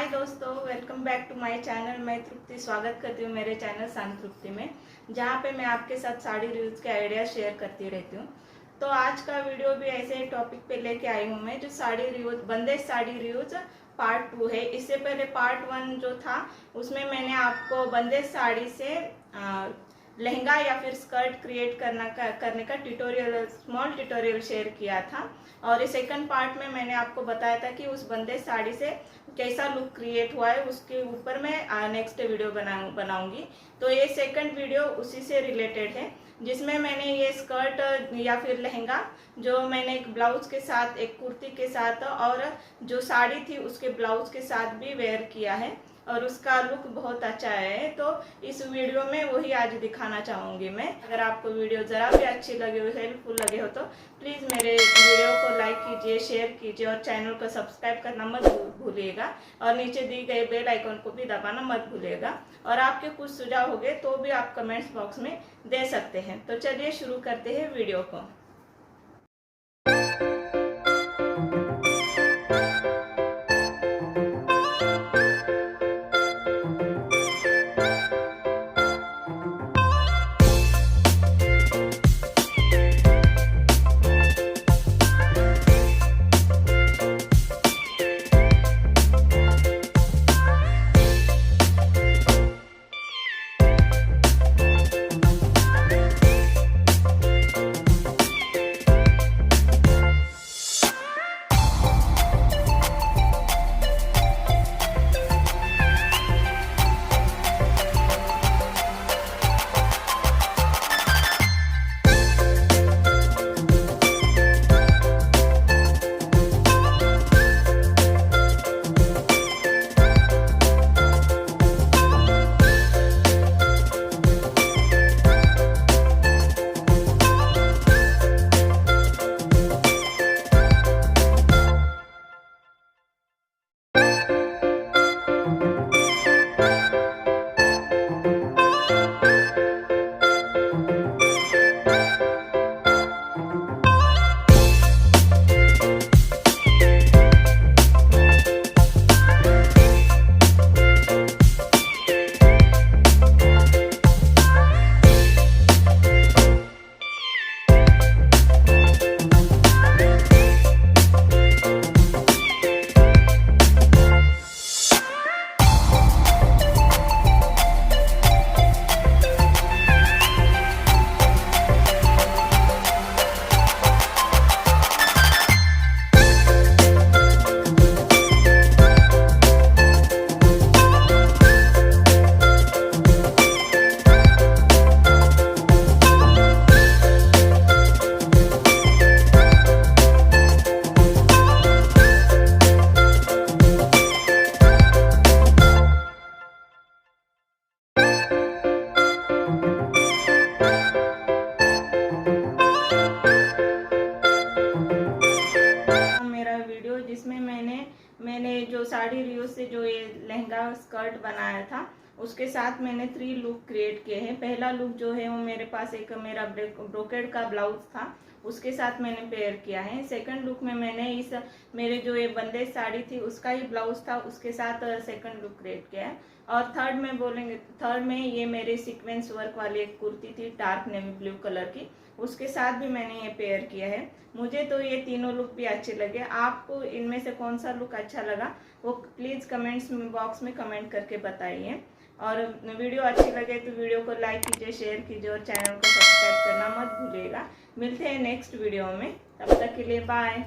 हाय दोस्तों, welcome back to my channel. मैं तृप्ति स्वागत करती हूँ मेरे चैनल संट्रुप्ति में, जहाँ पे मैं आपके साथ साड़ी रियूज के आइडिया शेयर करती रहती हूँ। तो आज का वीडियो भी ऐसे टॉपिक पे लेके आई हूँ मैं, जो sari reuse bandhej sari reuse part 2 है। इससे पहले पार्ट 1 जो था उसमें मैंने आपको बंदेज साड़ी से लहंगा या फिर स्कर्ट क्रिएट करने का ट्यूटोरियल, स्मॉल ट्यूटोरियल शेयर किया था। और इस सेकंड पार्ट में मैंने आपको बताया था कि उस बंदेज साड़ी से कैसा लुक क्रिएट हुआ है, उसके ऊपर मैं नेक्स्ट वीडियो बनाऊंगी। तो ये सेकंड वीडियो उसी से रिलेटेड है, जिसमें मैंने ये स्कर्ट या फिर लहंगा जो मैंने एक ब्लाउज के साथ, एक कुर्ती के साथ और जो साड़ी थी उसके ब्लाउज के साथ भी वेयर किया है और उसका लुक बहुत अच्छा है। तो इस वीडियो में वही आज दिखाना चाहूँगी मैं। अगर आपको वीडियो ज़रा भी अच्छी लगे हो, हेल्पफुल लगे हो, तो प्लीज़ मेरे वीडियो को लाइक कीजिए, शेयर कीजिए और चैनल को सब्सक्राइब करना मत भूलिएगा और नीचे दी गए बेल आइकन को भी दबाना मत भूलिएगा। और आपके कुछ सुझाव हो गए तो भी आप कमेंट्स बॉक्स में दे सकते हैं। तो चलिए शुरू करते हैं वीडियो को। जिसमें मैंने जो साड़ी रियूज से जो ये लहंगा स्कर्ट बनाया था उसके साथ मैंने 3 लुक क्रिएट किए हैं। पहला लुक जो है वो मेरे पास एक मेरा ब्रोकेड का ब्लाउज था, उसके साथ मैंने पेयर किया है। सेकंड लुक में मैंने इस मेरे जो ये बंदेज साड़ी थी उसका ही ब्लाउज था, उसके साथ सेकंड लुक क्रिएट किया है। और थर्ड में ये मेरे सीक्वेंस वर्क वाली एक कुर्ती थी डार्क नेवी ब्लू कलर की, उसके साथ भी मैंने ये पेयर किया है। मुझे तो ये तीनों लुक भी अच्छे लगे। आपको इनमें से कौन सा लुक अच्छा लगा वो प्लीज़ कमेंट्स बॉक्स में कमेंट करके बताइए। और वीडियो अच्छी लगे तो वीडियो को लाइक कीजिए, शेयर कीजिए और चैनल को सब्सक्राइब करना मत भूलिएगा। मिलते हैं नेक्स्ट वीडियो में, तब तक के लिए बाय।